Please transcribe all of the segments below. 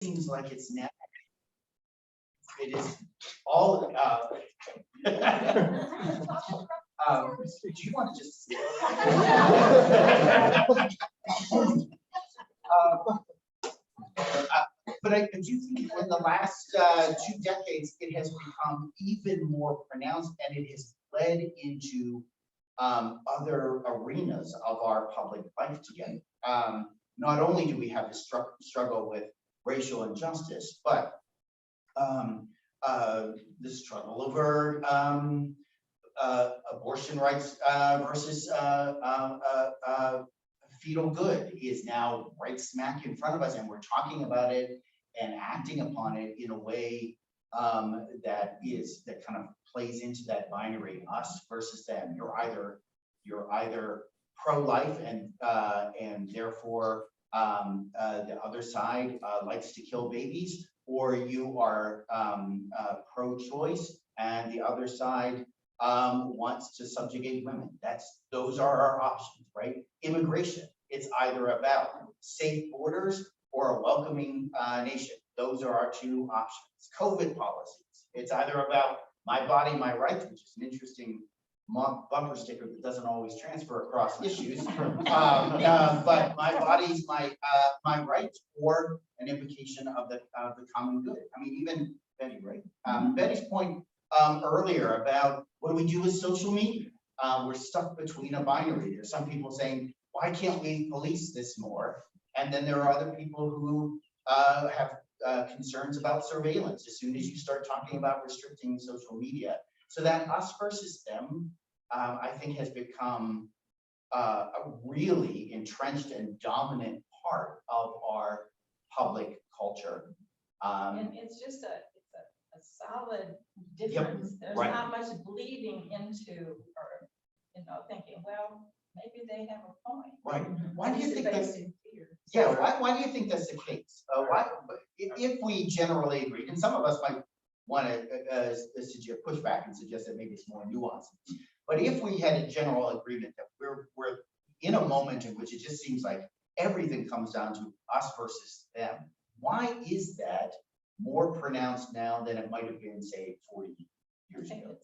seems like it's now. It is all. Do you want to just? But I do think in the last 2 decades, it has become even more pronounced, and it has led into other arenas of our public life together. Not only do we have the struggle with racial injustice, but the struggle over abortion rights versus fetal good is now right smack in front of us, and we're talking about it and acting upon it in a way that kind of plays into that binary, us versus them. You're either pro-life and therefore the other side likes to kill babies, or you are pro-choice and the other side wants to subjugate women. Those are our options, right? Immigration, it's either about safe borders or a welcoming nation. Those are our 2 options. COVID policies, it's either about my body, my rights, which is an interesting bumper sticker that doesn't always transfer across issues, but my body's my rights, or an implication of the common good. I mean, even Betty, right? Betty's point earlier about what do we do with social media? We're stuck between a binary. There's some people saying, why can't we police this more? And then there are other people who have concerns about surveillance as soon as you start talking about restricting social media. So that us versus them, I think, has become a really entrenched and dominant part of our public culture. And it's just a solid difference. Yep, There's right. not much bleeding into, or thinking, well, maybe they have a point. Right. Why do you think that's that's? Yeah. Why do you think that's the case? Why, if we generally agree, and some of us might want to push back and suggest that maybe it's more nuanced. But if we had a general agreement that we're in a moment in which it just seems like everything comes down to us versus them, why is that more pronounced now than it might have been, say, 40 years ago?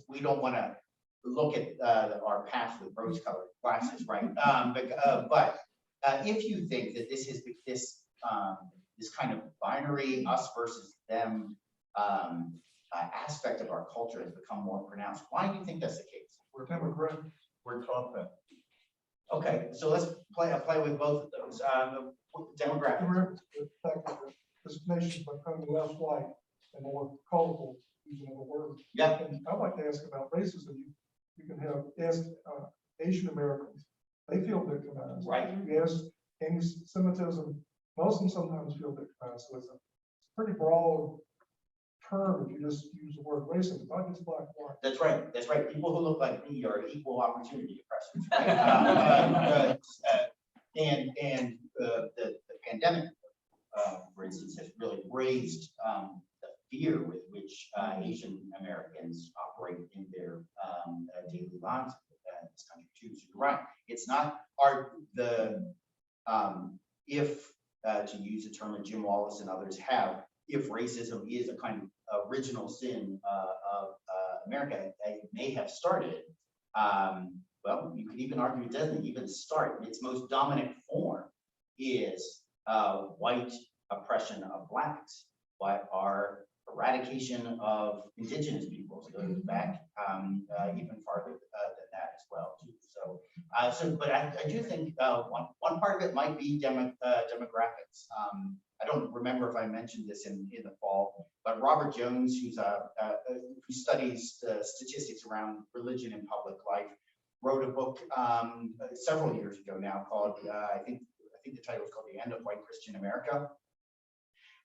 We don't want to look at our past with rose-colored glasses, right? But if you think that this kind of binary us versus them aspect of our culture has become more pronounced, why do you think that's the case? We're democratic. We're taught that. Okay, so let's play with both of those. Demographic. The fact that this nation's becoming less white and more colorful, using the word. Yeah. And I'd like to ask about racism. You can ask Asian Americans, they feel victimized. Right. You ask anti-Semitism, Muslims sometimes feel victimized. So it's a pretty broad term if you just use the word racism. It's not just black and white. That's right. That's right. People who look like me are equal opportunity oppressors. Right? And the pandemic, for instance, has really raised the fear with which Asian Americans operate in their daily lives in this country too. So you're right. It's not if to use a term that Jim Wallace and others have, if racism is a kind of original sin of America, it may have started. Well, you could even argue it doesn't even start. Its most dominant form is white oppression of blacks, but our eradication of indigenous peoples goes back even farther than that as well too. But I do think one part of it might be demographics. I don't remember if I mentioned this in the fall, but Robert Jones, who studies statistics around religion in public life, wrote a book several years ago now called I think the title is called "The End of White Christian America."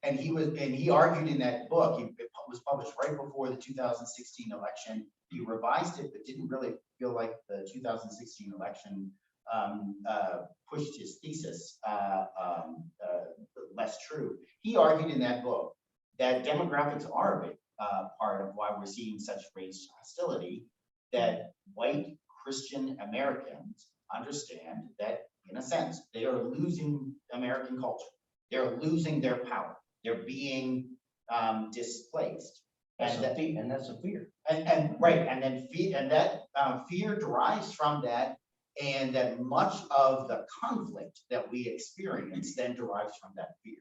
And he argued in that book, it was published right before the 2016 election. He revised it, but didn't really feel like the 2016 election pushed his thesis less true. He argued in that book that demographics are a big part of why we're seeing such race hostility, that white Christian Americans understand that, in a sense, they are losing American culture. They're losing their power. They're being displaced. And that, And that's a fear. and right, and then fear, and that fear derives from that, and that much of the conflict that we experience then derives from that fear,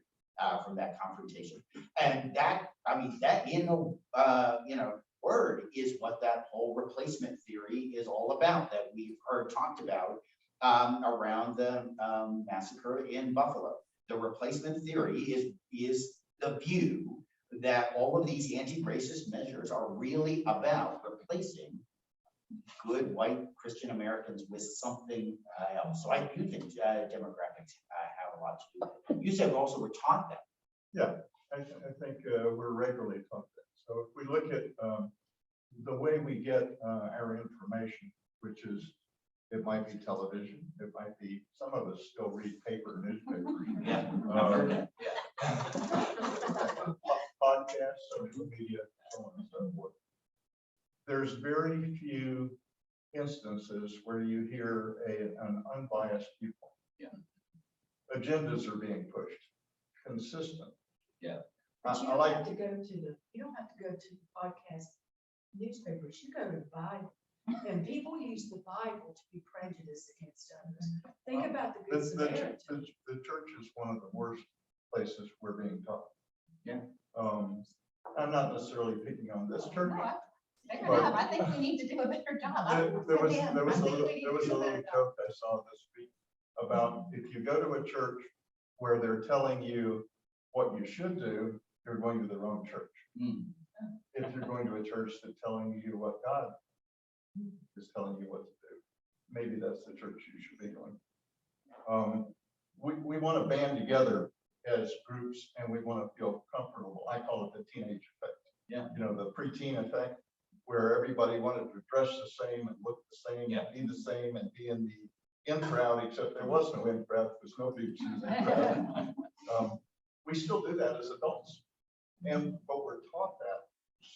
from that confrontation. And that, I mean, that in a word is what that whole replacement theory is all about, that we've heard talked about around the massacre in Buffalo. The replacement theory is the view that all of these anti-racist measures are really about replacing good white Christian Americans with something else. So I do think demographics have a lot to do with it. You said also we're taught that. Yeah, I think we're regularly taught that. So if we look at the way we get our information, which is, it might be television, it might be, some of us still read paper newspapers. Yeah. Podcasts, social media, so on and so forth. There's very few instances where you hear an unbiased viewpoint. Yeah. Agendas are being pushed, consistent. Yeah. But you I don't like, have to go to you don't have to go to podcast newspapers, you go to the Bible. And people use the Bible to be prejudiced against others. Think about the Good Samaritan. the church is one of the worst places we're being taught. Yeah. I'm not necessarily picking on this church. No, fair But- enough. I think we need to do a better job. There was Yeah, a I think we little need to do a better job. joke I saw this week about if you go to a church where they're telling you what you should do, you're going to the wrong church. Mm. If you're going to a church that's telling you what God is telling you what to do, maybe that's the church you should be going. We want to band together as groups and we want to feel comfortable. I call it the teenage effect. Yeah. You know, the preteen effect, where everybody wanted to dress the same and look the same Yeah. and be the same and be in the in crowd, except there was no in crowd because nobody was in the crowd. We still do that as adults. But we're taught that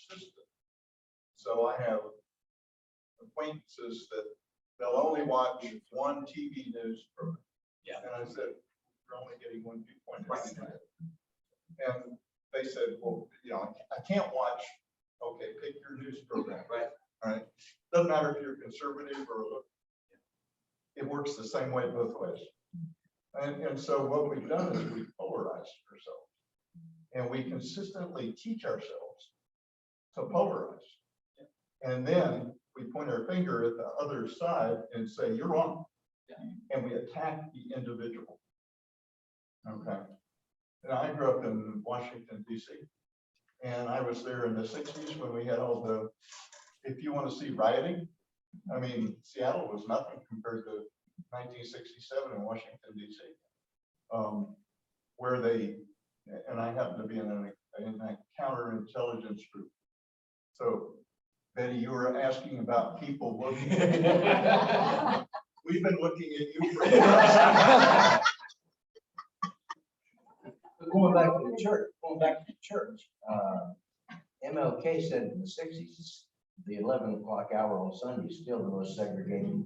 system. So I have acquaintances that they'll only watch one TV news program. Yeah. And I said, you're only getting one viewpoint. Right. And they said, well, you know, I can't watch, okay, pick your news program. Right. All right. Doesn't matter if you're conservative or, it works the same way both ways. And so what we've done is we've polarized ourselves. And we consistently teach ourselves to polarize. And then we point our finger at the other side and say, you're wrong. And we attack the individual. Okay. And I grew up in Washington, D.C. And I was there in the 60s when we had all the, if you want to see rioting, I mean, Seattle was nothing compared to 1967 in Washington, D.C. Where they, and I happen to be in a counterintelligence group. So, Betty, you were asking about people looking. We've been looking at you for years. Going back to the church, MLK said in the 60s, the 11 o'clock hour on Sunday is still the most segregated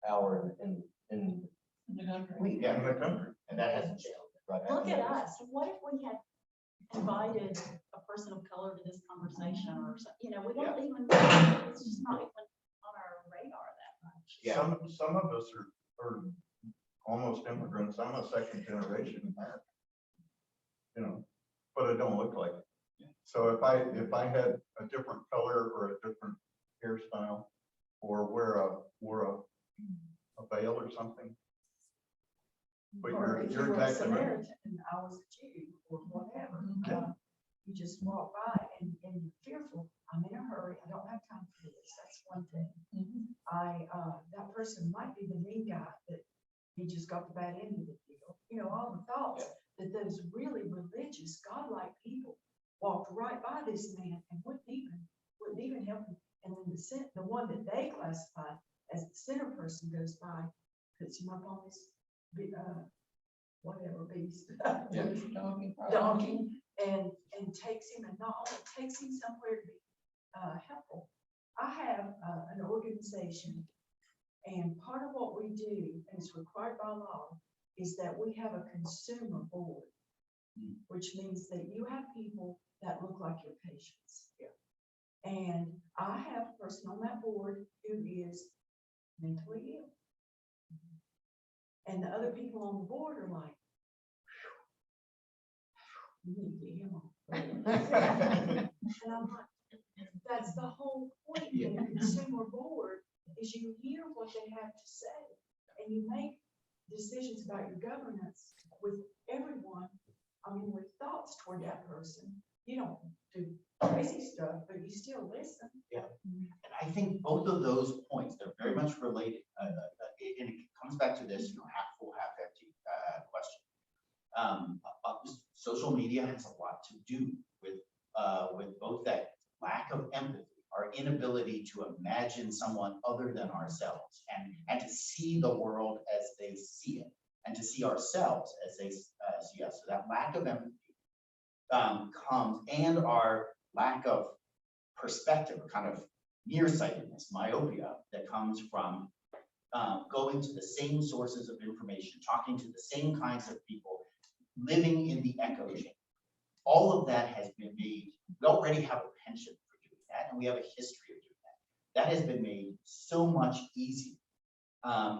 hour in The country. week. Yeah. In the country. And that hasn't changed. Right. Look at us. What if we had invited a person of color to this conversation or something? You know, we don't even, it's just not even on our radar that much. Yeah. Some of us are almost immigrants. I'm a second generation American. You know, but I don't look like it. So if I had a different color or a different hairstyle or wore a veil or something. But Or if you you're were a exactly right. Samaritan and I was a Jew or whatever. Yeah. You just walk by and you're fearful. I'm in a hurry. I don't have time for this. That's one thing. That person might be the mean guy that he just got the bad end of the deal. You know, all the thoughts that those really religious, godlike people walked right by this man and wouldn't even help him. And then the one that they classified as the center person goes by, puts him up on his whatever beast, donkey, and takes him, and not only takes him somewhere to be helpful. I have an organization, and part of what we do, and it's required by law, is that we have a consumer board, Mm. which means that you have people that look like your patients. And I have a person on that board who is mentally ill. And the other people on the board are like, "You need to get him on." And I'm like, that's the whole point in a consumer board, is you hear what they have to say, and you make decisions about your governance with everyone. I mean, with thoughts toward that person. You don't do crazy stuff, but you still listen. And I think both of those points, they're very much related, and it comes back to this, half full, half empty, question. Social media has a lot to do with both that lack of empathy, our inability to imagine someone other than ourselves, and to see the world as they see it, and to see ourselves as they see us. So that lack of empathy comes, and our lack of perspective, kind of nearsightedness, myopia, that comes from going to the same sources of information, talking to the same kinds of people, living in the echo chamber. All of that has been made, we already have a penchant for doing that, and we have a history of doing that. That has been made so much easier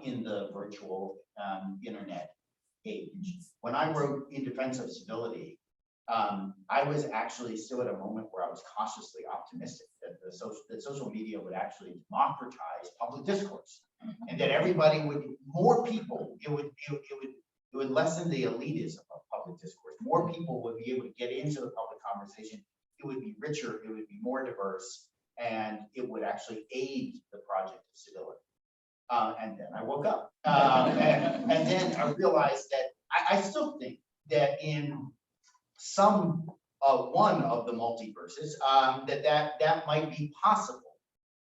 in the virtual internet age. When I wrote In Defense of Civility, I was actually still at a moment where I was cautiously optimistic that social media would actually democratize public discourse, and that everybody would, more people, it would lessen the elitism of public discourse. More people would be able to get into the public conversation. It would be richer, it would be more diverse, and it would actually aid the project of civility. And then I woke up, and then I realized that I still think that in some one of the multiverses, that might be possible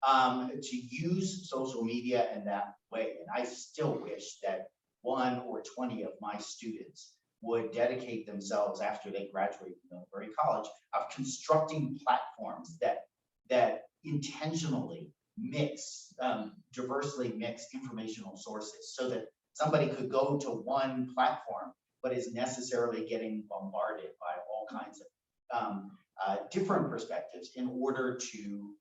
to use social media in that way. And I still wish that 1 or 20 of my students would dedicate themselves after they graduate from military college of constructing platforms that intentionally mix, diversely mix informational sources, so that somebody could go to one platform but is necessarily getting bombarded by all kinds of different perspectives in order to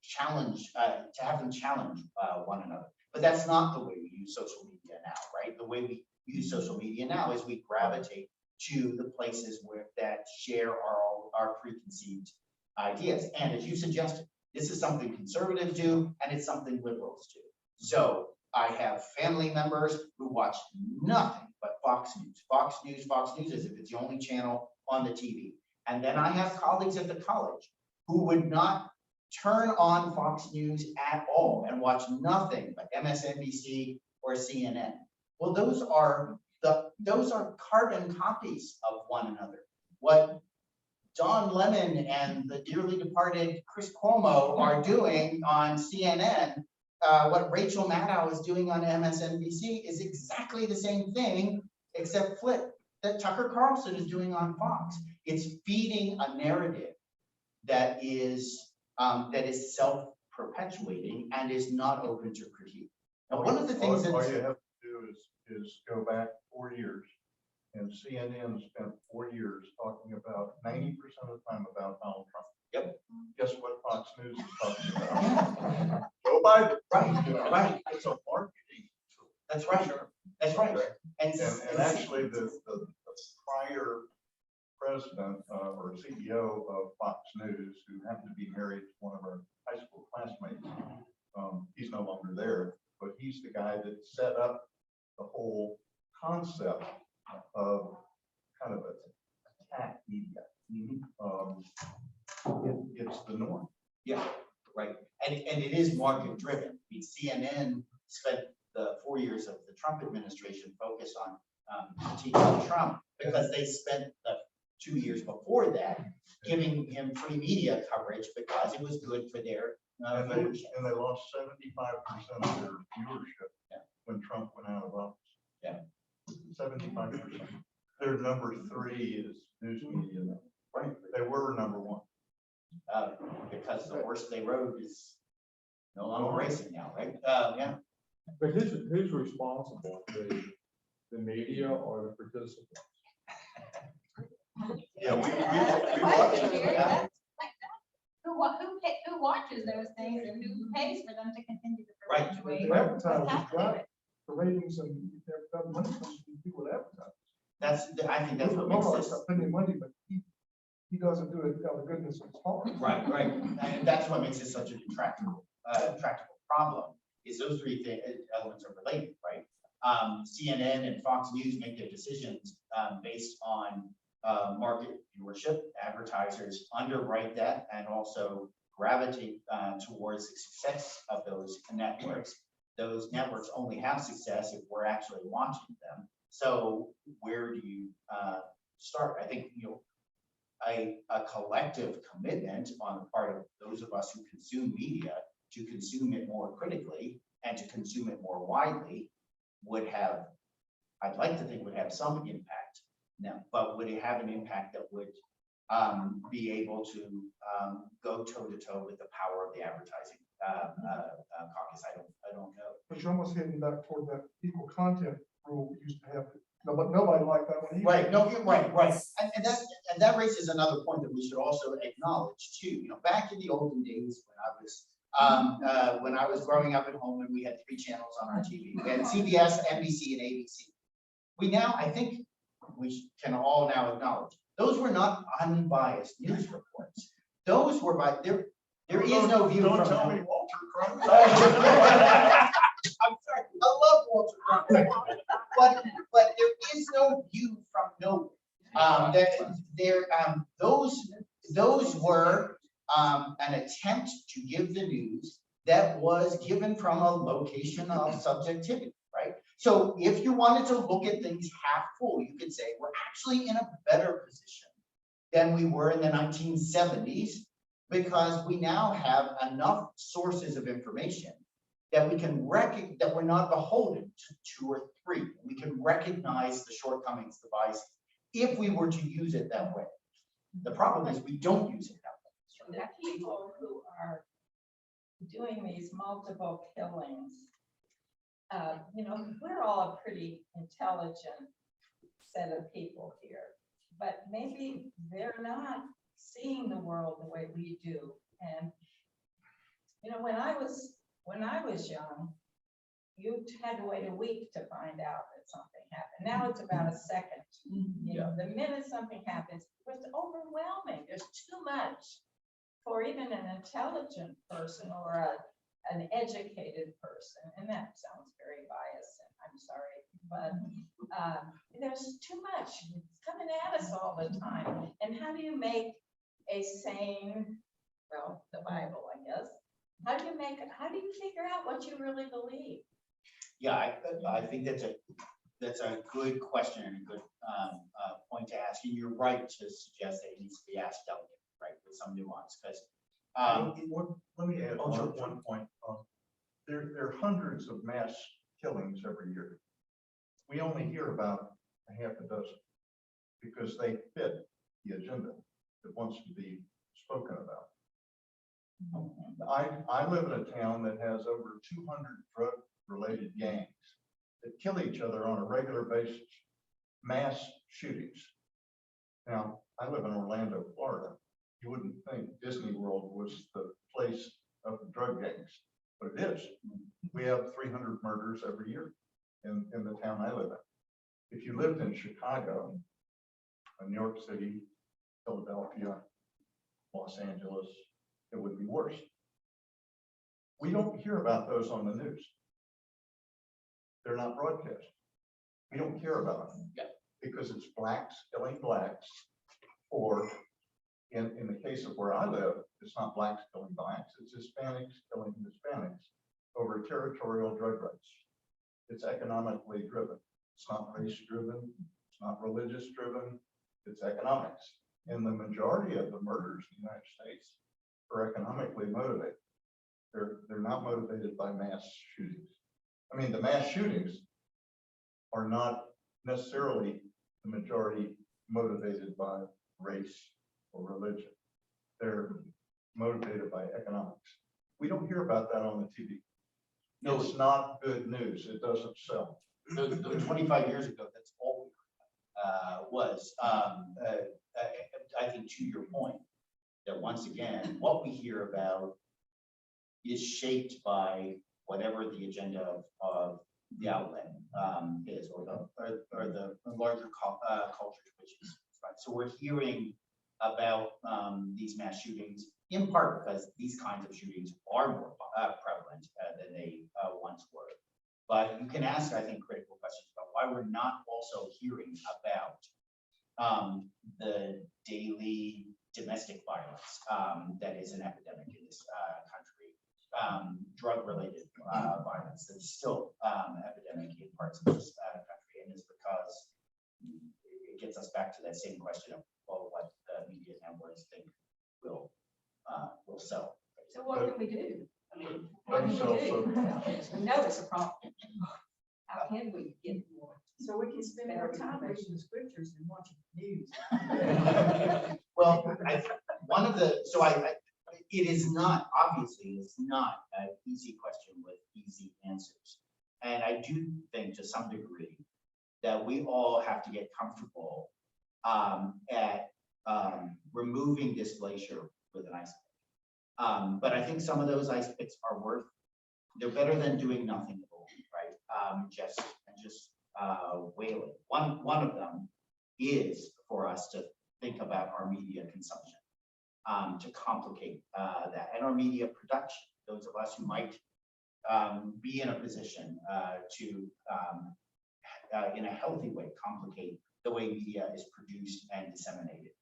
challenge, to have them challenge one another. But that's not the way we use social media now, right? The way we use social media now is we gravitate to the places that share our preconceived ideas. And as you suggested, this is something conservatives do, and it's something liberals do. So I have family members who watch nothing but Fox News. Fox News as if it's the only channel on the TV. And then I have colleagues at the college who would not turn on Fox News at all and watch nothing but MSNBC or CNN. Well, those are carbon copies of one another. What Don Lemon and the dearly departed Chris Cuomo are doing on CNN, what Rachel Maddow is doing on MSNBC is exactly the same thing, except flip, that Tucker Carlson is doing on Fox. It's feeding a narrative that is self-perpetuating and is not open to critique. Now, one of the things all that you have to do is go back 4 years, and CNN spent 4 years talking about 90% of the time about Donald Trump. Yep. Guess what Fox News is talking about? Joe Biden. Right. It's a marketing tool. That's right. That's right. And actually, the prior president or CEO of Fox News, who happened to be married to one of our high school classmates, he's no longer there, but he's the guy that set up the whole concept of kind of attack media. It's the norm. yeah, right. And it is market driven. I mean, CNN spent the 4 years of the Trump administration focused on critiquing Trump because they spent the 2 years before that giving him free media coverage because it was good for their And viewership. they lost 75% of their viewership when Trump went out of office. Yeah. 75%. Their number 3 is news media. Right. They were number 1. Because the horse they rode is no longer racing now, right? Yeah. But who's responsible, the media or the participants? Yeah, we Question, watch Jerry, it. that's like that. Who watches those things and who pays for them to continue to Right. perpetuate? The advertisers what's happening? got the ratings and their money comes from people that advertise. I think that's what makes Look, this. I'm spending money, but he doesn't do it out of the goodness of his heart. Right, right. And that's what makes it such a tractable problem, is those three elements are related, right? CNN and Fox News make their decisions based on market viewership. Advertisers underwrite that and also gravitate towards the success of those networks. Those networks only have success if we're actually watching them. So where do you start? I think, a collective commitment on the part of those of us who consume media to consume it more critically and to consume it more widely would have, I'd like to think would have some impact. Now, but would it have an impact that would be able to go toe to toe with the power of the advertising caucus? I don't know. But you're almost heading back toward that equal content rule we used to have. No, but nobody liked that one either. Right, no, right. And that raises another point that we should also acknowledge too. Back in the olden days when I was growing up at home and we had 3 channels on our TV. We had CBS, NBC, and ABC. We now, I think we can all now acknowledge, those were not unbiased news reports. Those were there is no view Don't from tell them. me Walter Cronkite. I'm sorry, I love Walter Cronkite, but there is no view from nowhere. Those were an attempt to give the news that was given from a location of subjectivity, right? So if you wanted to look at things half full, you could say we're actually in a better position than we were in the 1970s, because we now have enough sources of information that we can recognize that we're not beholden to 2 or 3. We can recognize the shortcomings, the bias, if we were to use it that way. The problem is we don't use it that way. The people who are doing these multiple killings, we're all a pretty intelligent set of people here, but maybe they're not seeing the world the way we do. And when I was young, you had to wait a week to find out that something happened. Now it's about a second. The minute something happens, it's overwhelming. There's too much for even an intelligent person or an educated person. And that sounds very biased, and I'm sorry, but there's too much. It's coming at us all the time. And how do you make a sane, the Bible, I guess, how do you figure out what you really believe? Yeah, I think that's a good question and a good point to ask. And you're right to suggest that it needs to be asked delicately, right, with some nuance, because Let me add Oh, sure. one point. There are hundreds of mass killings every year. We only hear about a half a dozen because they fit the agenda that wants to be spoken about. I live in a town that has over 200 drug-related gangs that kill each other on a regular basis, mass shootings. Now, I live in Orlando, Florida. You wouldn't think Disney World was the place of the drug gangs, but it is. We have 300 murders every year in the town I live in. If you lived in Chicago, New York City, Philadelphia, Los Angeles, it would be worse. We don't hear about those on the news. They're not broadcast. We don't care about them. Yeah. Because it's blacks killing blacks, or in the case of where I live, it's not blacks killing blacks, it's Hispanics killing Hispanics over territorial drug rights. It's economically driven. It's not race driven. It's not religious driven. It's economics. And the majority of the murders in the United States are economically motivated. They're not motivated by mass shootings. I mean, the mass shootings are not necessarily the majority motivated by race or religion. They're motivated by economics. We don't hear about that on the TV. No, It's not good news. It doesn't sell. the 25 years ago, that's all we was. I think to your point, that once again, what we hear about is shaped by whatever the agenda of the outlet is, or the larger culture, which is right. So we're hearing about these mass shootings in part because these kinds of shootings are more prevalent than they once were. But you can ask, I think, critical questions about why we're not also hearing about the daily domestic violence that is an epidemic in this country, drug-related violence that's still epidemic in parts of this country, and it's because it gets us back to that same question of, well, what the media networks think will sell. So what can we do? I mean, what And can so- we do? We know it's a problem. How can we get more? So we can spend more time reading the scriptures and watching the news. Well, one of the, it is not, obviously, it's not an easy question with easy answers. And I do think to some degree that we all have to get comfortable at removing this glacier with an ice pick. But I think some of those ice picks are they're better than doing nothing at all, right? Just wailing. One of them is for us to think about our media consumption, to complicate that, and our media production. Those of us who might be in a position to, in a healthy way, complicate the way media is produced and disseminated.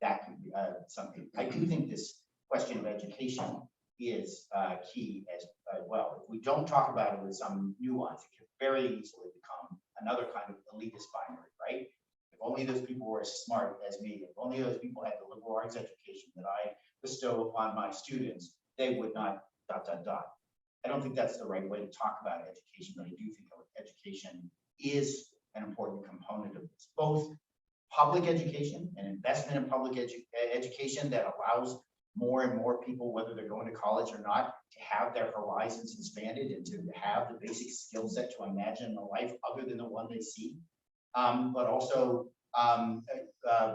That could be something. I do think this question of education is key as well. If we don't talk about it with some nuance, it can very easily become another kind of elitist binary, right? If only those people were as smart as me, if only those people had the liberal arts education that I bestow upon my students, they would not ... I don't think that's the right way to talk about education, but I do think education is an important component of this. Both public education and investment in public education that allows more and more people, whether they're going to college or not, to have their horizons expanded and to have the basic skill set to imagine a life other than the one they see. But also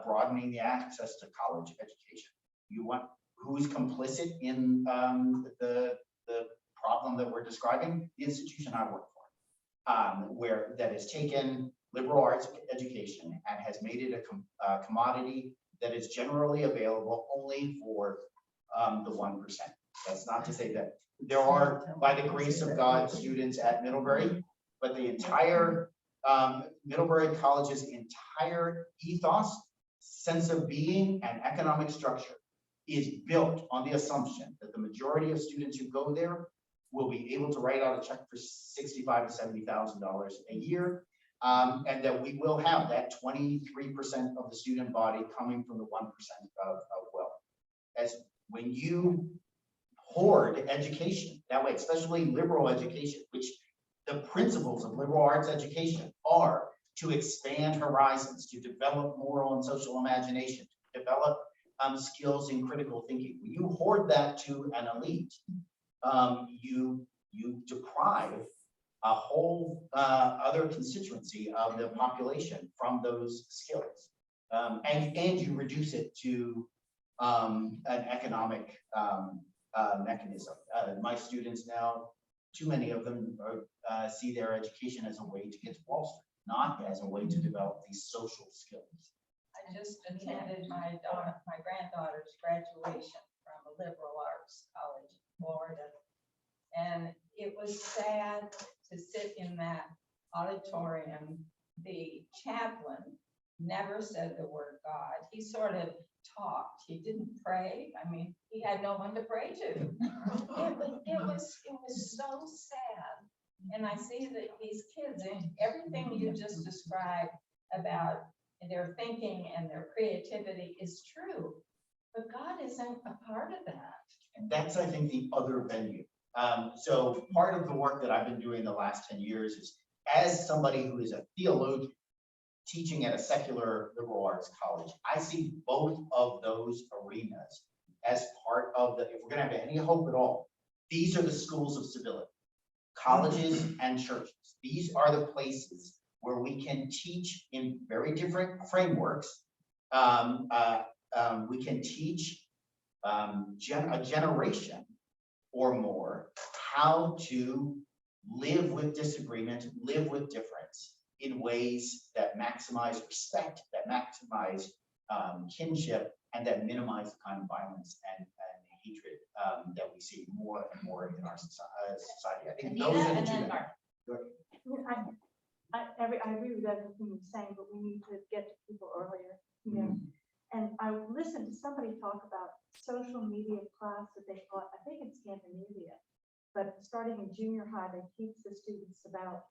broadening the access to college education. You want who's complicit in the problem that we're describing? The institution I work for, where that has taken liberal arts education and has made it a commodity that is generally available only for the 1%. That's not to say that there are, by the grace of God, students at Middlebury, but the entire Middlebury College's entire ethos, sense of being, and economic structure is built on the assumption that the majority of students who go there will be able to write out a check for $65,000 to $70,000 a year, and that we will have that 23% of the student body coming from the 1% of wealth. As when you hoard education that way, especially liberal education, which the principles of liberal arts education are to expand horizons, to develop moral and social imagination, to develop skills in critical thinking. When you hoard that to an elite, you deprive a whole other constituency of the population from those skills, and you reduce it to an economic mechanism. My students now, too many of them see their education as a way to get to Wall Street, not as a way to develop these social skills. I just attended my granddaughter's graduation from a liberal arts college in Florida. And it was sad to sit in that auditorium. The chaplain never said the word God. He sort of talked. He didn't pray. I mean, he had no one to pray to. It was so sad. And I see that these kids, and everything you just described about their thinking and their creativity is true, but God isn't a part of that. And that's, I think, the other venue. So part of the work that I've been doing the last 10 years is, as somebody who is a theologian teaching at a secular liberal arts college, I see both of those arenas as part of the, if we're gonna have any hope at all, these are the schools of civility. colleges and churches. These are the places where we can teach in very different frameworks. We can teach a generation or more how to live with disagreement, live with difference in ways that maximize respect, that maximize kinship, and that minimize the kind of violence and hatred that we see more and more in our society. I think those are the And two. then Mark. I agree with everything you're saying, but we need to get to people earlier, you know. And I listened to somebody talk about social media class that they taught, I think in Scandinavia, but starting in junior high, they teach the students about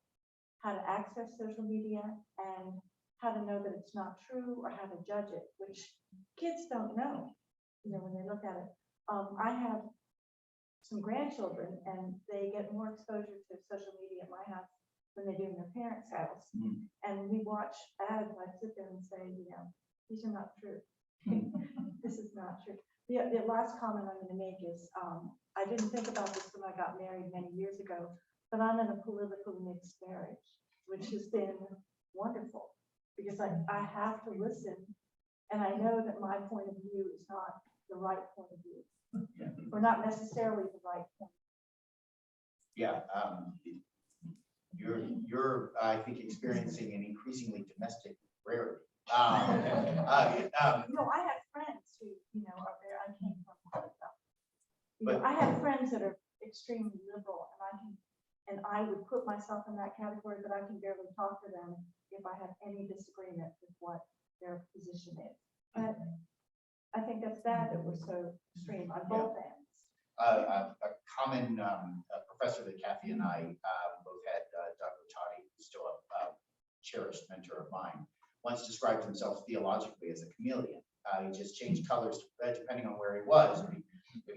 how to access social media and how to know that it's not true or how to judge it, which kids don't know, you know, when they look at it. I have some grandchildren and they get more exposure to social media at my house than they do in their parents' house. And we watch ads, I sit there and say, you know, these are not true. This is not true. The last comment I'm going to make is, I didn't think about this when I got married many years ago, but I'm in a politically mixed marriage, which has been wonderful because I have to listen, and I know that my point of view is not the right point of view, or not necessarily the right point. Yeah, you're I think experiencing an increasingly domestic rarity. You know, I have friends who, you know, are there. I came from Florida. You know, I have friends that are extremely liberal, and I would put myself in that category, but I can barely talk to them if I have any disagreement with what their position is. But I think that's bad that we're so extreme on both ends. A common professor that Kathy and I both had, Dr. Toddy, who's still a cherished mentor of mine, once described himself theologically as a chameleon. He just changed colors depending on where he was.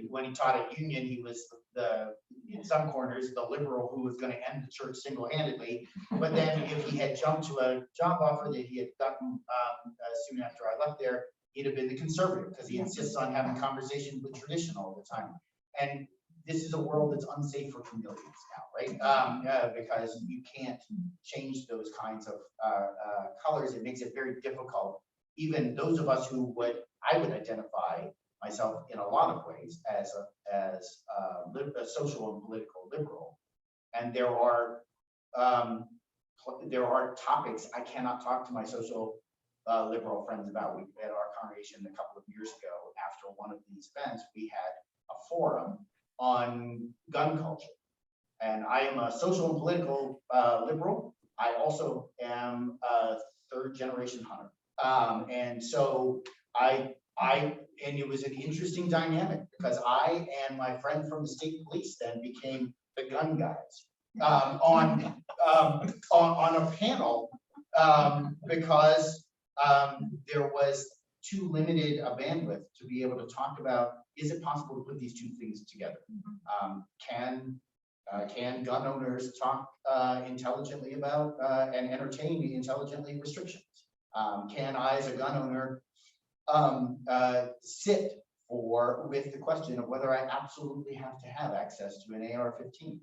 When he taught at Union, he was in some corners, the liberal who was going to end the church single-handedly. But then if he had jumped to a job offer that he had gotten soon after I left there, he'd have been the conservative because he insists on having conversations with tradition all the time. And this is a world that's unsafe for chameleons now, right? Because you can't change those kinds of colors. It makes it very difficult. Even those of us who I would identify myself in a lot of ways as a social and political liberal. And there are topics I cannot talk to my social liberal friends about. We had our congregation a couple of years ago after one of these events, we had a forum on gun culture. And I am a social and political liberal. I also am a third generation hunter. And so and it was an interesting dynamic because I and my friend from the state police then became the gun guys on a panel because there was too limited a bandwidth to be able to talk about, is it possible to put these two things together? Can gun owners talk intelligently about and entertain intelligently restrictions? Can I, as a gun owner, sit with the question of whether I absolutely have to have access to an AR-15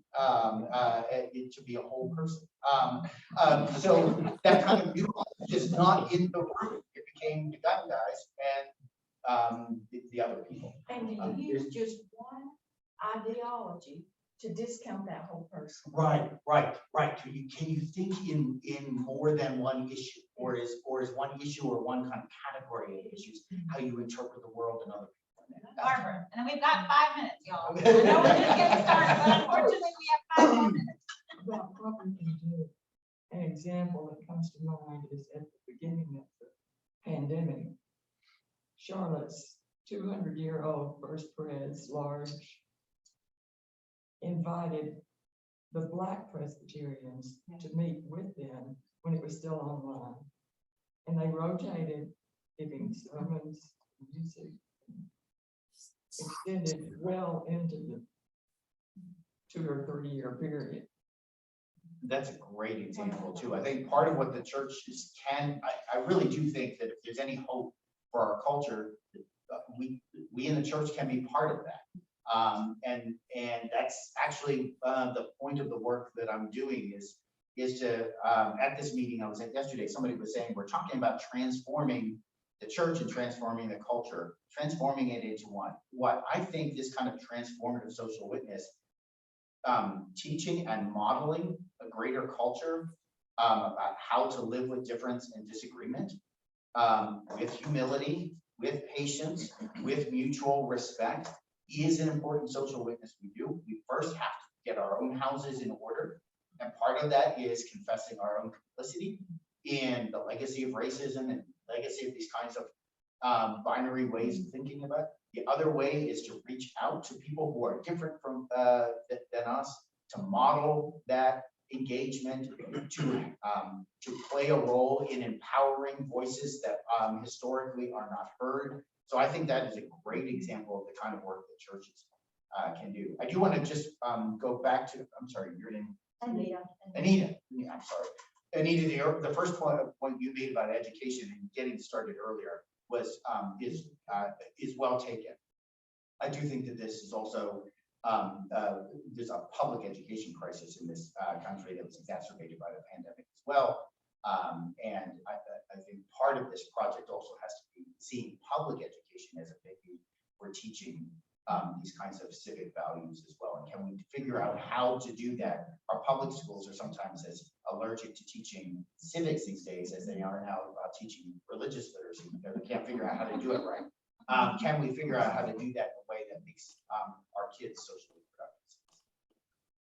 to be a whole person? So that kind of nuance is not in the room. It became the gun guys and the other people. And you use just one ideology to discount that whole person. Right. Can you think in more than one issue, or is one issue or one kind of category of issues how you interpret the world and other people? Barbara, and then we've got 5 minutes, y'all. I know we're just getting started, but unfortunately we have 5 more minutes. Well, what we can do, an example that comes to mind is at the beginning of the pandemic, Charlotte's 200-year-old First Pres Large invited the Black Presbyterians to meet with them when it was still online. And they rotated giving sermons, music, extended well into the 2 or 3 year period. That's a great example too. I think part of what the churches I really do think that if there's any hope for our culture, we in the church can be part of that. And that's actually, the point of the work that I'm doing is to, at this meeting I was at yesterday, somebody was saying, we're talking about transforming the church and transforming the culture, transforming it into what I think this kind of transformative social witness, teaching and modeling a greater culture, about how to live with difference and disagreement, with humility, with patience, with mutual respect, is an important social witness we do. We first have to get our own houses in order. And part of that is confessing our own complicity in the legacy of racism and legacy of these kinds of binary ways of thinking about it. The other way is to reach out to people who are different from than us, to model that engagement, to play a role in empowering voices that historically are not heard. So I think that is a great example of the kind of work that churches can do. I do want to just go back to, I'm sorry, your name? Anita. Anita, yeah, I'm sorry. Anita, the first point you made about education and getting started earlier was is well taken. I do think that this is also there's a public education crisis in this country that was exacerbated by the pandemic as well. And I think part of this project also has to be seeing public education as a biggie for teaching these kinds of civic values as well. And can we figure out how to do that? Our public schools are sometimes as allergic to teaching civics these days as they are now about teaching religious literacy, because they can't figure out how to do it right. Can we figure out how to do that in a way that makes our kids socially productive?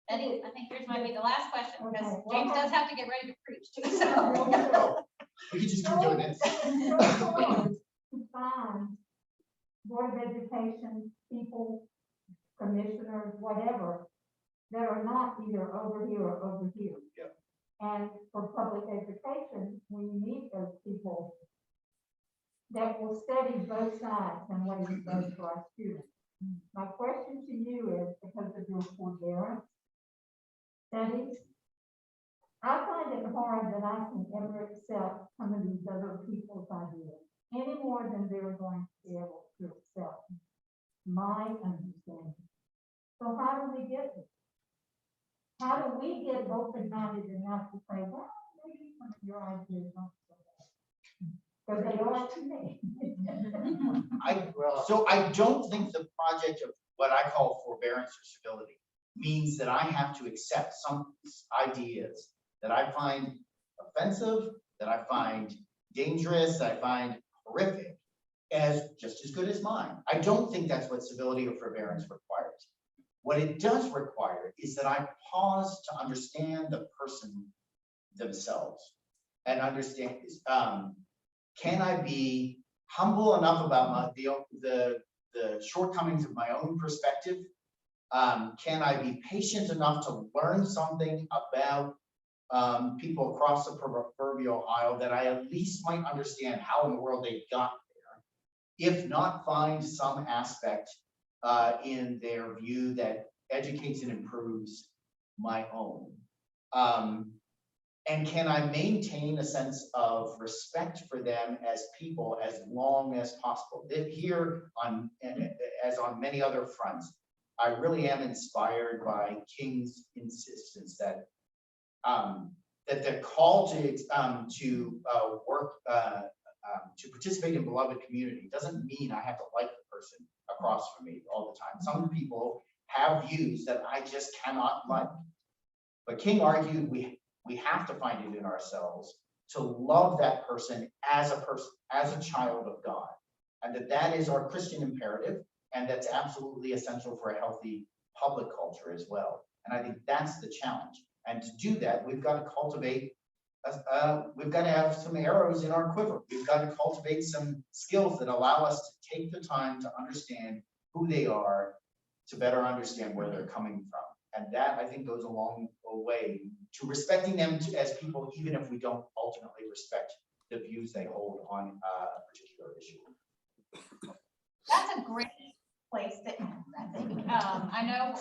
Eddie, I think yours might be the last question, because Okay. James does have to get ready to preach too, so. We could just keep doing it. To find Board of Education people, commissioners, whatever, that are not either over here or over here. Yep. And for public education, we need those people that will study both sides and what is best for our students. My question to you is, because of your forbearance studies, I find it hard that I can ever accept some of these other people's ideas any more than they're going to be able to accept my understanding. So how do we get there? How do we get open-minded enough to say, well, maybe some of your ideas aren't so bad? Because they are to me. So I don't think the project of what I call forbearance or civility means that I have to accept some ideas that I find offensive, that I find dangerous, that I find horrific, as just as good as mine. I don't think that's what civility or forbearance requires. What it does require is that I pause to understand the person themselves and understand, can I be humble enough about the shortcomings of my own perspective? Can I be patient enough to learn something about people across the proverbial aisle that I at least might understand how in the world they got there, if not find some aspect in their view that educates and improves my own? And can I maintain a sense of respect for them as people as long as possible? Here, as on many other fronts, I really am inspired by King's insistence that that the call to work to participate in beloved community doesn't mean I have to like the person across from me all the time. Some people have views that I just cannot like. But King argued we have to find it in ourselves to love that person, as a child of God, and that is our Christian imperative, and that's absolutely essential for a healthy public culture as well. And I think that's the challenge. And to do that, we've got to cultivate, we've got to have some arrows in our quiver. We've got to cultivate some skills that allow us to take the time to understand who they are, to better understand where they're coming from. And that, I think, goes a long way to respecting them as people, even if we don't ultimately respect the views they hold on a particular issue. That's a great place to end, I think. I know,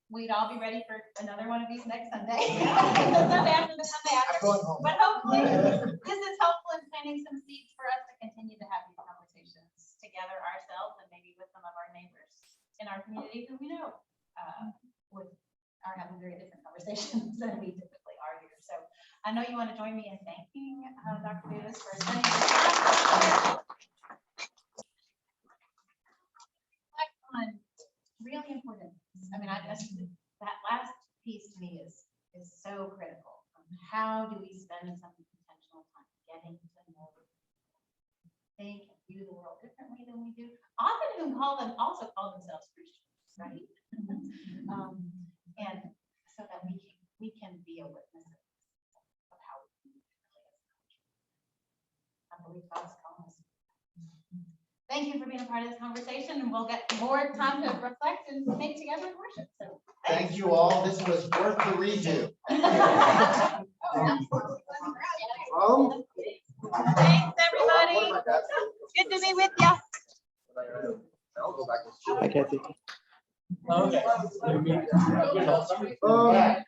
we'd all be ready for another one of these next Sunday. The Sunday after the Sunday I'm after. going home. But hopefully, this is helpful in planting some seeds for us to continue to have these conversations together ourselves and maybe with some of our neighbors in our community who we know are having very different conversations than we typically are here. So I know you want to join me in thanking Dr. Davis for spending this time. On really important. I mean, that last piece to me is so critical. How do we spend some intentional time getting to know, think, and view the world differently than we do? Often who also call themselves Christians, right? And so that we can be a witness of how we really is. I believe God's calling us. Thank you for being a part of this conversation, and we'll get more time to reflect and make together and worship. So Thank you all. This was worth the redo. Thanks, everybody. Good to be with you. Hi, Kathy. Yeah.